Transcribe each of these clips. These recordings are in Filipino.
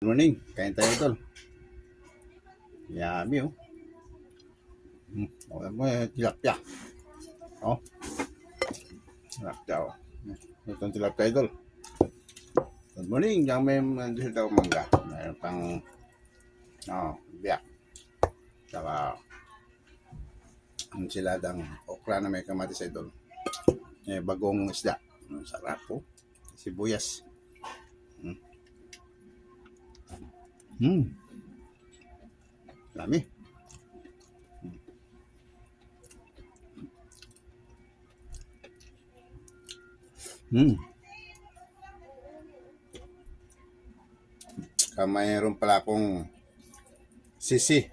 Morning, kain tayo tol. Yummy oh. Alam mo tilapia. Oh, tilapia oh. Itong tilapia tol. Good morning, yang may mandito daw mangga. Mayroon pang biyak. Saka ang siladang okra na may kamatis idol. Bagong isda. Sarap po. Sibuyas. Dami. Mayroon pala akong sisi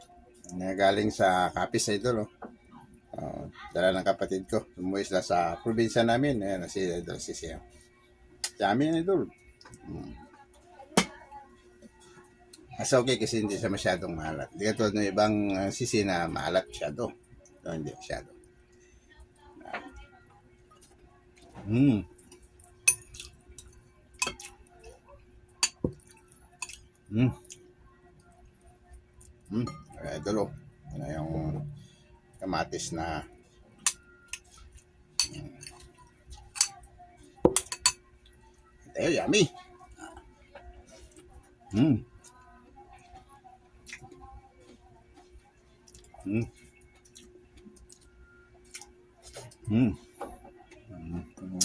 na galing sa Kapis idol. Dala ng kapatid ko. Umuwi sila sa probinsya namin. Ayan, si idol sisi. Dami yan idol. Mas okay kasi hindi siya masyadong maalat. Hindi katulad ng ibang sisi na maalat masyado. Hindi masyado. Idol oh. Ano yung kamatis na ito yummy.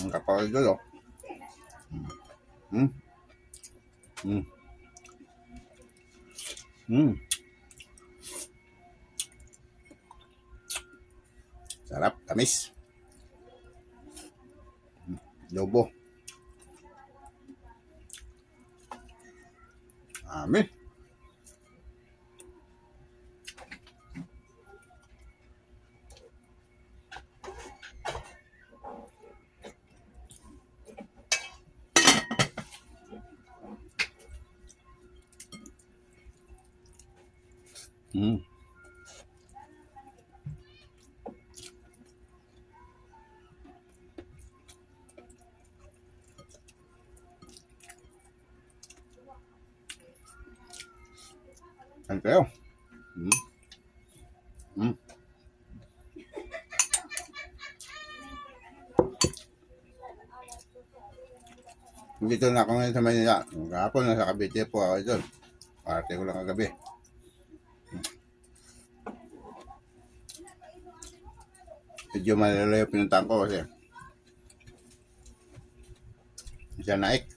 Kapal ito oh. Sarap, tamis. Lobo. Amin. Ang tayo. Dito na ako ngayon sa Manila. Kahapon nasa Cavite po ako doon. Parte ko lang kagabi. Medyo malalayo pinuntahan ko kasi siya naik.